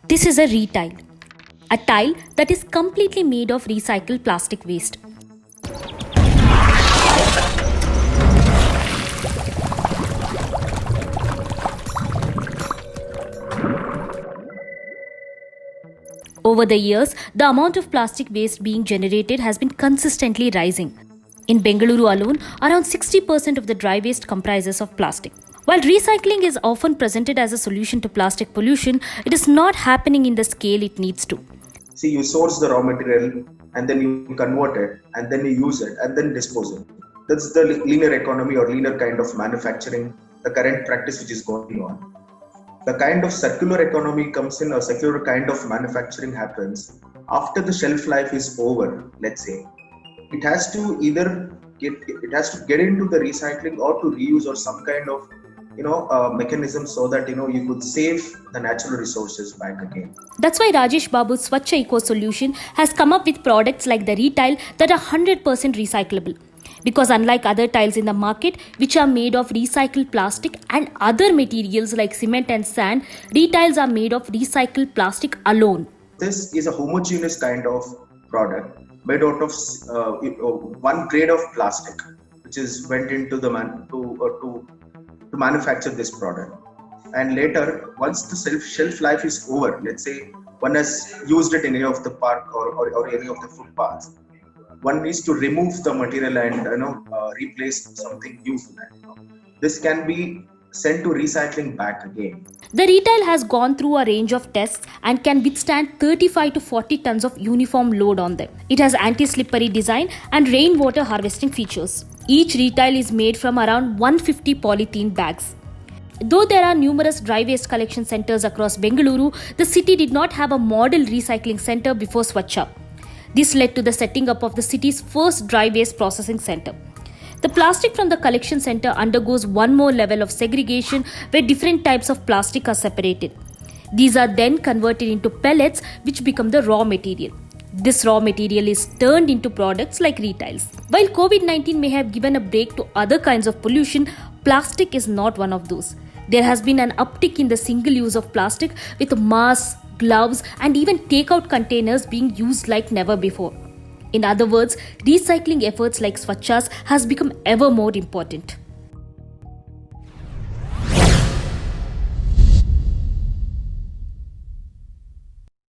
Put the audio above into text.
This is a retile, a tile that is completely made of recycled plastic waste. Over the years, the amount of plastic waste being generated has been consistently rising. In Bengaluru alone, around 60% of the dry waste comprises of plastic. While recycling is often presented as a solution to plastic pollution, it is not happening in the scale it needs to. See, you source the raw material and then you convert it and then you use it and then dispose it. That's the linear economy or linear kind of manufacturing, the current practice which is going on. The kind of circular economy comes in, a circular kind of manufacturing happens after the shelf life is over, let's say. It has to either get into the recycling or to reuse or some kind of mechanism so that you could save the natural resources back again. That's why Rajesh Babu's Swachh Eco solution has come up with products like the retile that are 100% recyclable. Because unlike other tiles in the market, which are made of recycled plastic and other materials like cement and sand, retiles are made of recycled plastic alone. This is a homogeneous kind of product made out of one grade of plastic, which is went into the to manufacture this product. And later, once the shelf life is over, let's say one has used it in any of the park or any of the footpaths, one needs to remove the material and replace something new to that. This can be sent to recycling back again. The retile has gone through a range of tests and can withstand 35 to 40 tons of uniform load on them. It has anti-slippery design and rainwater harvesting features. Each retile is made from around 150 polythene bags. Though there are numerous dry waste collection centers across Bengaluru, the city did not have a model recycling center before Swachha. This led to the setting up of the city's first dry waste processing center. The plastic from the collection center undergoes one more level of segregation where different types of plastic are separated. These are then converted into pellets which become the raw material. This raw material is turned into products like retiles. While COVID-19 may have given a break to other kinds of pollution, plastic is not one of those. There has been an uptick in the single use of plastic with masks, gloves and even takeout containers being used like never before. In other words, recycling efforts like Swachha's has become ever more important.